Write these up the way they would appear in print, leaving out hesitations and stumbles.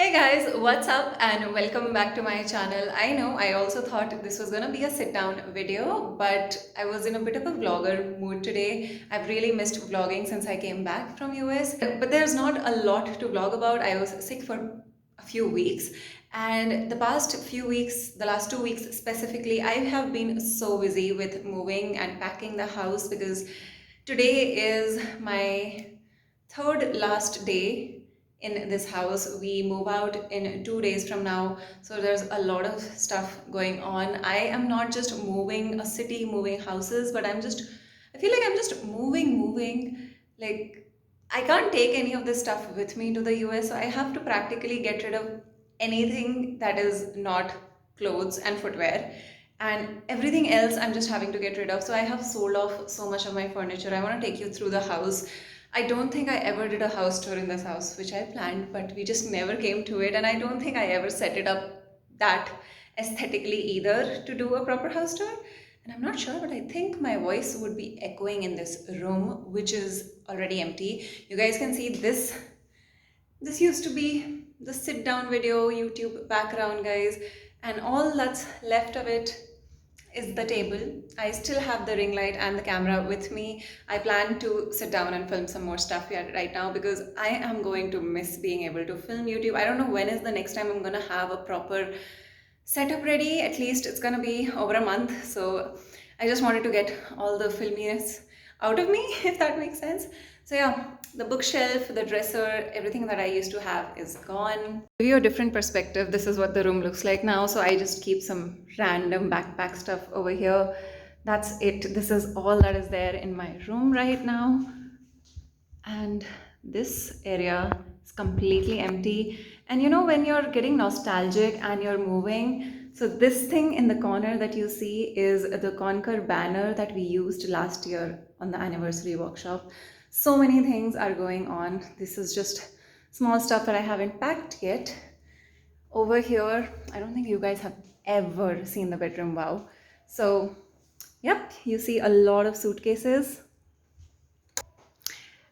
Hey guys, what's up and welcome back to my channel. I know I also thought this was gonna be a sit down video, but I was in a bit of a vlogger mood today. I've really missed vlogging since I came back from US, but there's not a lot to vlog about. I was sick for a few weeks, and the past few weeks, the last 2 weeks specifically, I have been so busy with moving and packing the house because today is my third last day in this house. We move out in 2 days from now, so there's a lot of stuff going on. I am not just moving a city, moving houses, but I feel like I'm just moving. Like, I can't take any of this stuff with me to the US, so I have to practically get rid of anything that is not clothes and footwear. And everything else I'm just having to get rid of. So I have sold off so much of my furniture. I want to take you through the house. I don't think I ever did a house tour in this house, which I planned, but we just never came to it. And I don't think I ever set it up that aesthetically either to do a proper house tour. And I'm not sure, but I think my voice would be echoing in this room, which is already empty. You guys can see this. This used to be the sit down video YouTube background, guys, and all that's left of it is the table. I still have the ring light and the camera with me. I plan to sit down and film some more stuff here right now because I am going to miss being able to film YouTube. I don't know when is the next time I'm gonna have a proper setup ready. At least it's gonna be over a month. So I just wanted to get all the filminess out of me, if that makes sense. So yeah, the bookshelf, the dresser, everything that I used to have is gone. To give you a different perspective, this is what the room looks like now. So I just keep some random backpack stuff over here. That's it. This is all that is there in my room right now. And this area is completely empty. And you know, when you're getting nostalgic and you're moving, so this thing in the corner that you see is the Conquer banner that we used last year on the anniversary workshop. So many things are going on. This is just small stuff that I haven't packed yet. Over here, I don't think you guys have ever seen the bedroom. Wow. So yep, you see a lot of suitcases.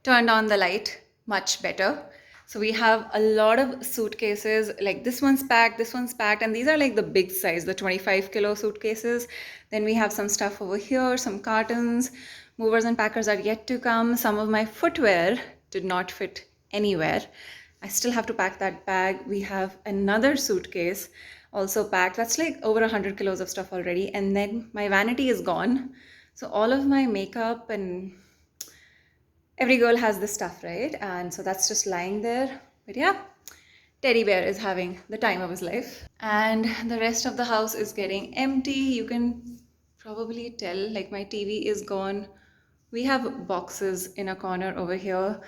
Turned on the light, much better. So we have a lot of suitcases, like this one's packed, and these are like the big size, the 25 kilo suitcases. Then we have some stuff over here, some cartons. Movers and packers are yet to come. Some of my footwear did not fit anywhere. I still have to pack that bag. We have another suitcase also packed. That's like over 100 kilos of stuff already. And then my vanity is gone. So all of my makeup and every girl has this stuff, right? And so that's just lying there. But yeah, teddy bear is having the time of his life. And the rest of the house is getting empty. You can probably tell, like, my TV is gone. We have boxes in a corner over here.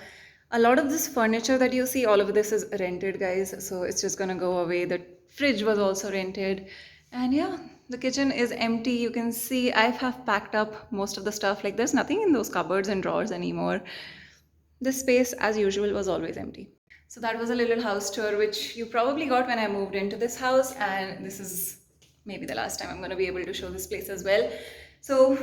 A lot of this furniture that you see, all of this is rented, guys. So it's just gonna go away. The fridge was also rented. And yeah, the kitchen is empty. You can see I have packed up most of the stuff. Like, there's nothing in those cupboards and drawers anymore. This space, as usual, was always empty. So that was a little house tour, which you probably got when I moved into this house. And this is maybe the last time I'm going to be able to show this place as well. So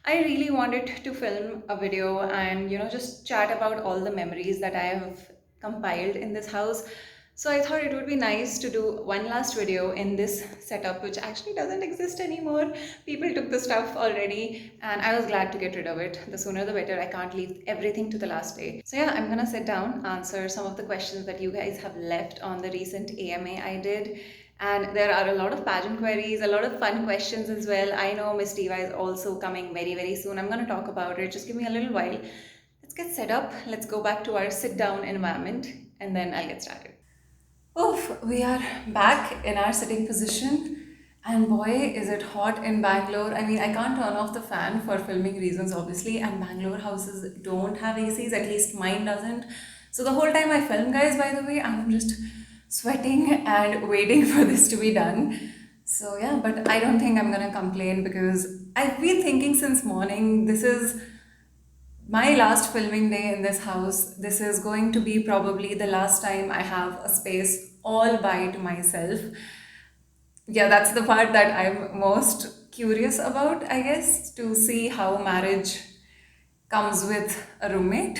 I really wanted to film a video and, you know, just chat about all the memories that I have compiled in this house. So I thought it would be nice to do one last video in this setup, which actually doesn't exist anymore. People took the stuff already and I was glad to get rid of it. The sooner the better. I can't leave everything to the last day. So yeah, I'm gonna sit down, answer some of the questions that you guys have left on the recent AMA I did. And there are a lot of pageant queries, a lot of fun questions as well. I know Miss Diva is also coming very, very soon. I'm gonna talk about it. Just give me a little while. Let's get set up. Let's go back to our sit down environment and then I'll get started. Oof, we are back in our sitting position, and boy, is it hot in Bangalore. I mean, I can't turn off the fan for filming reasons, obviously, and Bangalore houses don't have ACs, at least mine doesn't. So the whole time I film, guys, by the way, I'm just sweating and waiting for this to be done. So yeah, but I don't think I'm gonna complain because I've been thinking since morning, this is my last filming day in this house. This is going to be probably the last time I have a space all by to myself. Yeah, that's the part that I'm most curious about, I guess, to see how marriage comes with a roommate.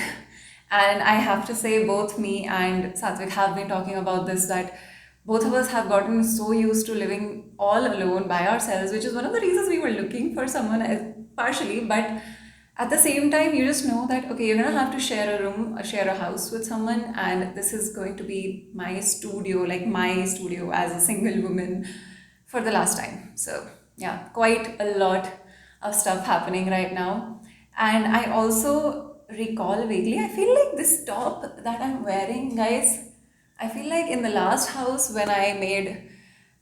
And I have to say, both me and Satvik have been talking about this, that both of us have gotten so used to living all alone by ourselves, which is one of the reasons we were looking for someone partially. But at the same time, you just know that, okay, you're gonna have to share a room, share a house with someone, and this is going to be my studio, like my studio as a single woman for the last time. So, yeah, quite a lot of stuff happening right now. And I also recall vaguely, I feel like this top that I'm wearing, guys, I feel like in the last house when I made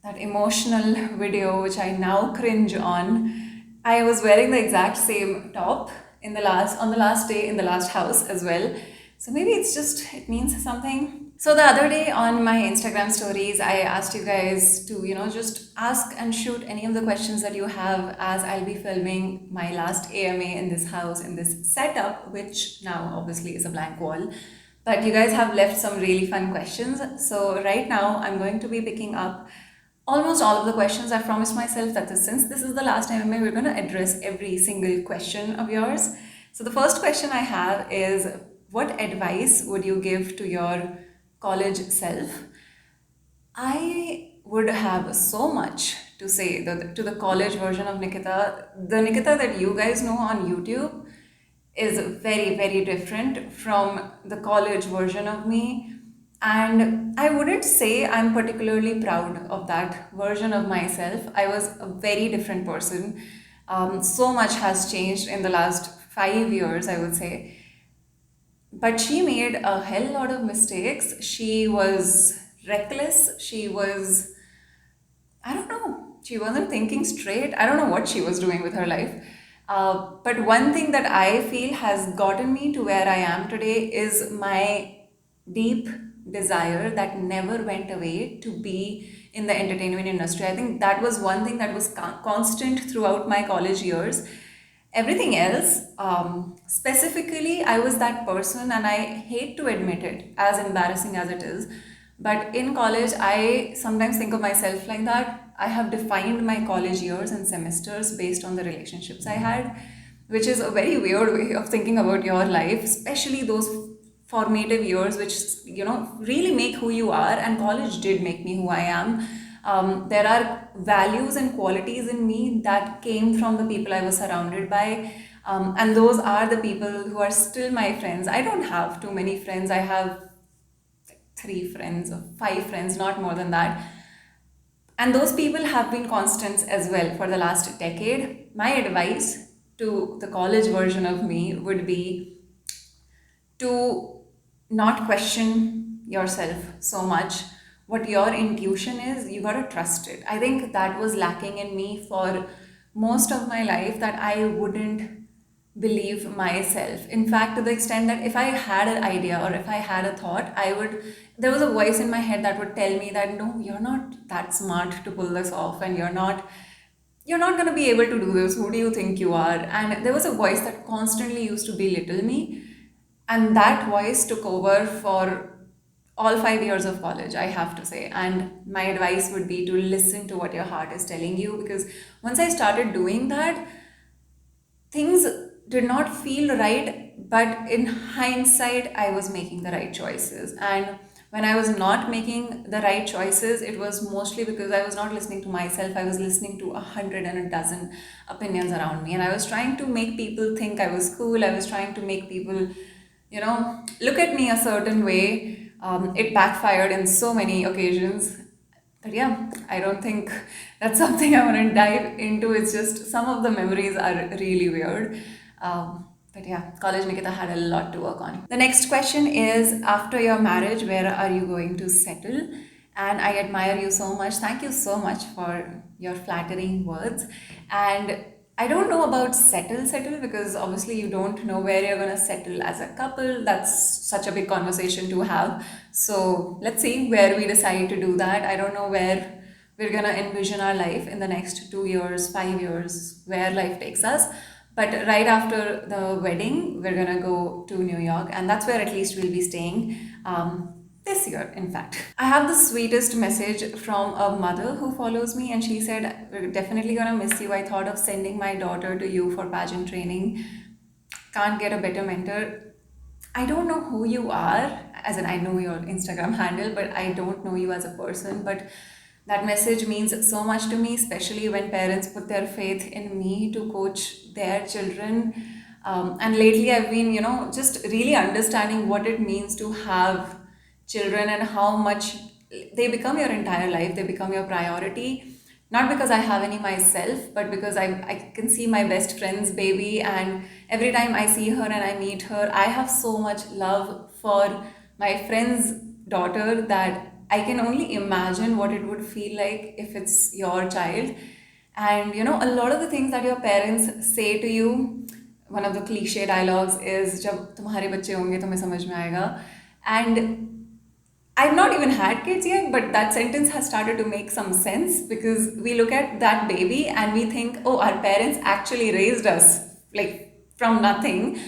that emotional video, which I now cringe on, I was wearing the exact same top in the last on the last day in the last house as well. So maybe it means something. So the other day on my Instagram stories, I asked you guys to, just ask and shoot any of the questions that you have, as I'll be filming my last AMA in this house, in this setup, which now obviously is a blank wall. But you guys have left some really fun questions. So right now I'm going to be picking up almost all of the questions. I promised myself that since this is the last AMA, we're going to address every single question of yours. So the first question I have is, what advice would you give to your college self? I would have so much to say to the college version of Nikita. The Nikita that you guys know on YouTube is very, very different from the college version of me. And I wouldn't say I'm particularly proud of that version of myself. I was a very different person. So much has changed in the last 5 years, I would say. But she made a hell lot of mistakes. She was reckless. I don't know, she wasn't thinking straight. I don't know what she was doing with her life. But one thing that I feel has gotten me to where I am today is my deep desire that never went away to be in the entertainment industry. I think that was one thing that was constant throughout my college years. Everything else, specifically, I was that person, and I hate to admit it, as embarrassing as it is. But in college, I sometimes think of myself like that. I have defined my college years and semesters based on the relationships I had, which is a very weird way of thinking about your life, especially those formative years, which, really make who you are. And college did make me who I am. There are values and qualities in me that came from the people I was surrounded by. And those are the people who are still my friends. I don't have too many friends. I have 3 friends or 5 friends, not more than that. And those people have been constants as well for the last decade. My advice to the college version of me would be to not question yourself so much. What your intuition is, you gotta trust it. I think that was lacking in me for most of my life, that I wouldn't believe myself. In fact, to the extent that if I had an idea or if I had a thought, there was a voice in my head that would tell me that no, you're not that smart to pull this off, and you're not going to be able to do this. Who do you think you are? And there was a voice that constantly used to belittle me. And that voice took over for all 5 years of college, I have to say. And my advice would be to listen to what your heart is telling you, because once I started doing that, things did not feel right, but in hindsight, I was making the right choices. And when I was not making the right choices, it was mostly because I was not listening to myself. I was listening to 100 and a dozen opinions around me. And I was trying to make people think I was cool. I was trying to make people, look at me a certain way. It backfired in so many occasions. But yeah, I don't think that's something I want to dive into. It's just some of the memories are really weird. But yeah, college Nikita had a lot to work on. The next question is, after your marriage, where are you going to settle? And I admire you so much. Thank you so much for your flattering words. And I don't know about settle, because obviously you don't know where you're going to settle as a couple. That's such a big conversation to have. So let's see where we decide to do that. I don't know where we're going to envision our life in the next 2 years, 5 years, where life takes us. But right after the wedding, we're going to go to New York, and that's where at least we'll be staying. This year, in fact. I have the sweetest message from a mother who follows me, and she said, "We're definitely gonna miss you. I thought of sending my daughter to you for pageant training. Can't get a better mentor." I don't know who you are, as in I know your Instagram handle, but I don't know you as a person. But that message means so much to me, especially when parents put their faith in me to coach their children. And lately, I've been, just really understanding what it means to have children and how much they become your entire life, they become your priority. Not because I have any myself, but because I can see my best friend's baby, and every time I see her and I meet her, I have so much love for my friend's daughter that I can only imagine what it would feel like if it's your child. And a lot of the things that your parents say to you, one of the cliche dialogues is जब तुम्हारे बच्चे होंगे तुम्हें समझ में आएगा. And I've not even had kids yet, but that sentence has started to make some sense because we look at that baby and we think, oh, our parents actually raised us like from nothing.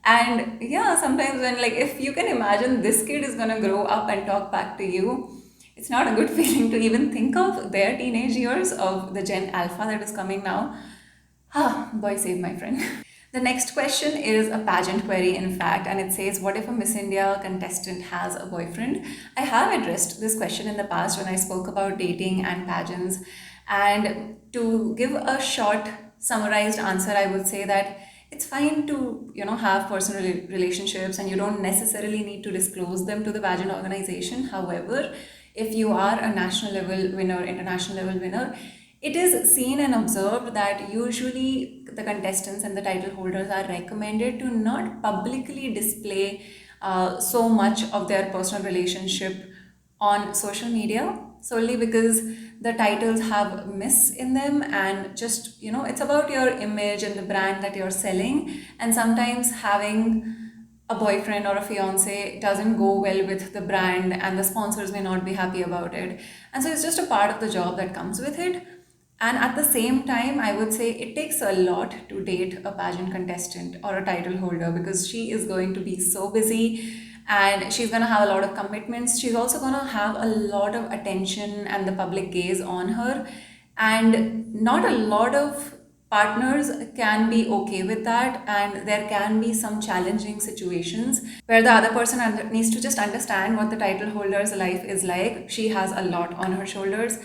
And yeah, sometimes when, like, if you can imagine this kid is gonna grow up and talk back to you, it's not a good feeling to even think of their teenage years, of the Gen Alpha that is coming now. Ah, boy, save my friend. The next question is a pageant query, in fact, and it says, what if a Miss India contestant has a boyfriend? I have addressed this question in the past when I spoke about dating and pageants. And to give a short, summarized answer, I would say that it's fine to, have personal relationships, and you don't necessarily need to disclose them to the pageant organization. However, if you are a national level winner, international level winner, it is seen and observed that usually the contestants and the title holders are recommended to not publicly display so much of their personal relationship on social media, solely because the titles have myths in them, and just, it's about your image and the brand that you're selling. And sometimes having a boyfriend or a fiance doesn't go well with the brand, and the sponsors may not be happy about it. And so it's just a part of the job that comes with it. And at the same time, I would say it takes a lot to date a pageant contestant or a title holder, because she is going to be so busy and she's going to have a lot of commitments. She's also going to have a lot of attention and the public gaze on her. And not a lot of partners can be okay with that, and there can be some challenging situations where the other person needs to just understand what the title holder's life is like. She has a lot on her shoulders.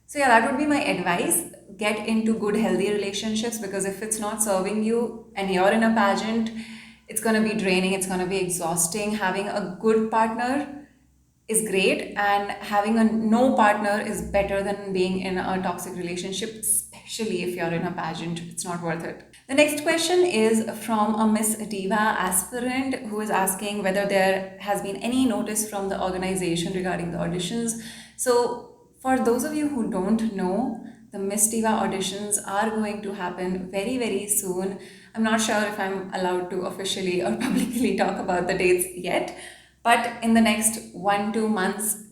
So yeah, that would be my advice. Get into good, healthy relationships, because if it's not serving you and you're in a pageant, it's going to be draining, it's going to be exhausting. Having a good partner is great, and having a no partner is better than being in a toxic relationship, especially if you're in a pageant. It's not worth it. The next question is from a Miss Diva aspirant who is asking whether there has been any notice from the organization regarding the auditions. So for those of you who don't know, the Miss Diva auditions are going to happen very, very soon. I'm not sure if I'm allowed to officially or publicly talk about the dates yet, but in the next 1-2 months,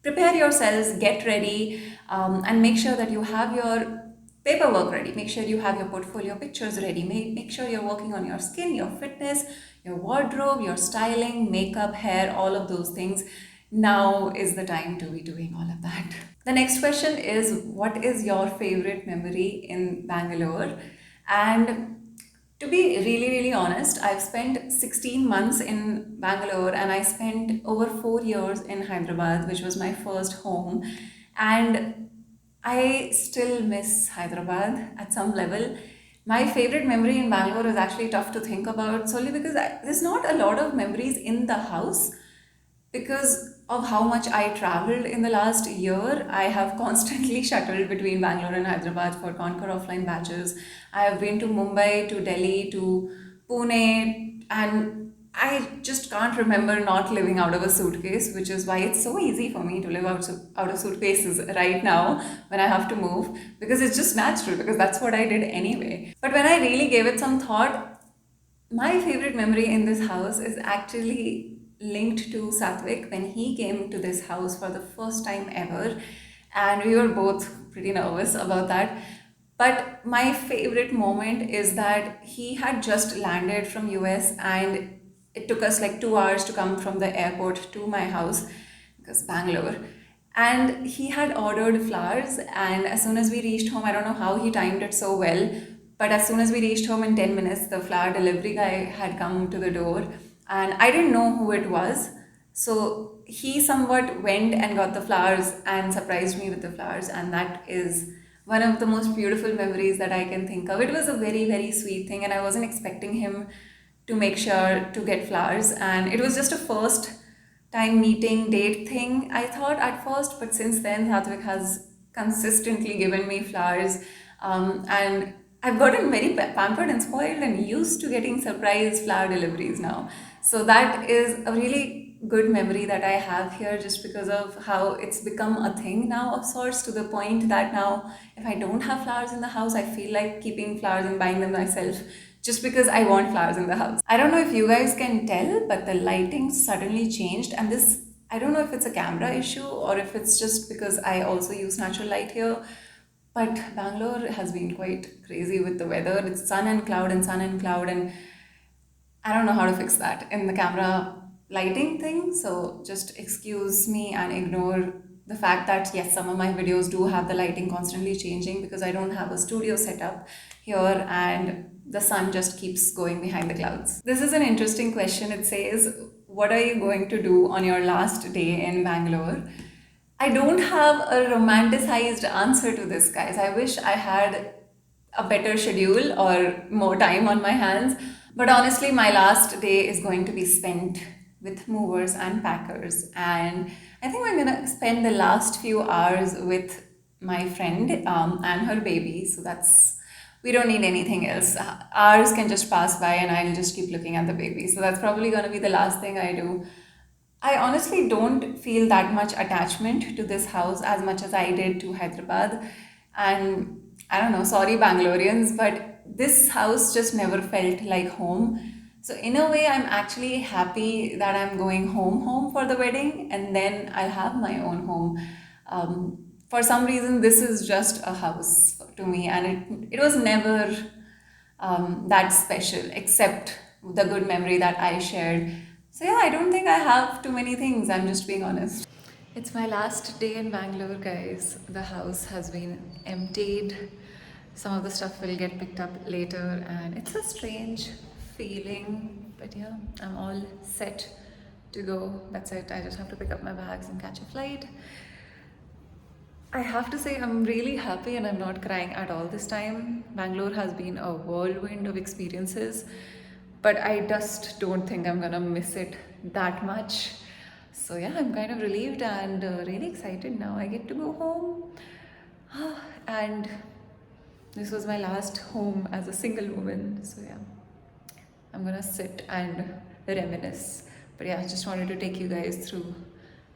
prepare yourselves, get ready, and make sure that you have your paperwork ready. Make sure you have your portfolio pictures ready. Make sure you're working on your skin, your fitness, your wardrobe, your styling, makeup, hair, all of those things. Now is the time to be doing all of that. The next question is, what is your favorite memory in Bangalore? And to be really, really honest, I've spent 16 months in Bangalore, and I spent over 4 years in Hyderabad, which was my first home. And I still miss Hyderabad at some level. My favorite memory in Bangalore is actually tough to think about, solely because there's not a lot of memories in the house. Because of how much I traveled in the last year, I have constantly shuttled between Bangalore and Hyderabad for Conquer offline batches. I have been to Mumbai, to Delhi, to Pune, and I just can't remember not living out of a suitcase, which is why it's so easy for me to live out of suitcases right now when I have to move, because it's just natural, because that's what I did anyway. But when I really gave it some thought, my favorite memory in this house is actually linked to Satvik when he came to this house for the first time ever, and we were both pretty nervous about that. But my favorite moment is that he had just landed from US, and it took us like 2 hours to come from the airport to my house, because Bangalore. And he had ordered flowers, and as soon as we reached home, I don't know how he timed it so well, but as soon as we reached home in 10 minutes, the flower delivery guy had come to the door. and I didn't know who it was. So he somewhat went and got the flowers and surprised me with the flowers, and that is one of the most beautiful memories that I can think of. It was a very, very sweet thing, and I wasn't expecting him to make sure to get flowers, and it was just a first time meeting date thing, I thought at first, but since then Satvik has consistently given me flowers, and I've gotten very pampered and spoiled and used to getting surprise flower deliveries now. So that is a really good memory that I have here, just because of how it's become a thing now of sorts, to the point that now if I don't have flowers in the house, I feel like keeping flowers and buying them myself, just because I want flowers in the house. I don't know if you guys can tell, but the lighting suddenly changed, and this, I don't know if it's a camera issue or if it's just because I also use natural light here. But Bangalore has been quite crazy with the weather. It's sun and cloud and sun and cloud, and I don't know how to fix that in the camera lighting thing. So just excuse me and ignore the fact that yes, some of my videos do have the lighting constantly changing because I don't have a studio setup here and the sun just keeps going behind the clouds. This is an interesting question. It says, what are you going to do on your last day in Bangalore? I don't have a romanticized answer to this, guys. I wish I had a better schedule or more time on my hands. But honestly, my last day is going to be spent with movers and packers. And I think I'm going to spend the last few hours with my friend and her baby. So that's, we don't need anything else. Hours can just pass by and I'll just keep looking at the baby. So that's probably going to be the last thing I do. I honestly don't feel that much attachment to this house as much as I did to Hyderabad. And I don't know, sorry Bangaloreans, but this house just never felt like home. So in a way, I'm actually happy that I'm going home for the wedding, and then I'll have my own home. For some reason, this is just a house to me, and it was never that special, except the good memory that I shared. So yeah, I don't think I have too many things. I'm just being honest. It's my last day in Bangalore, guys. The house has been emptied. Some of the stuff will get picked up later, and it's a strange feeling. But yeah, I'm all set to go. That's it. I just have to pick up my bags and catch a flight. I have to say, I'm really happy and I'm not crying at all this time. Bangalore has been a whirlwind of experiences, but I just don't think I'm gonna miss it that much. So, yeah, I'm kind of relieved and really excited now. I get to go home. And this was my last home as a single woman. So, yeah, I'm gonna sit and reminisce. But yeah, I just wanted to take you guys through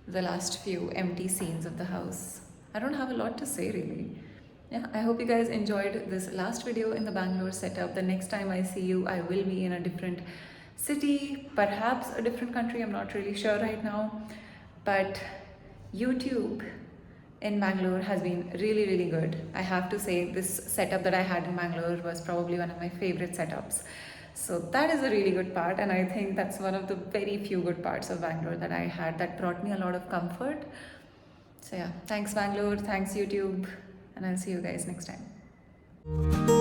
the last few empty scenes of the house. I don't have a lot to say really. Yeah, I hope you guys enjoyed this last video in the Bangalore setup. The next time I see you, I will be in a different city, perhaps a different country. I'm not really sure right now. But YouTube in Bangalore has been really, really good. I have to say, this setup that I had in Bangalore was probably one of my favorite setups. So that is a really good part, and I think that's one of the very few good parts of Bangalore that I had that brought me a lot of comfort. So yeah, thanks Bangalore, thanks YouTube, and I'll see you guys next time.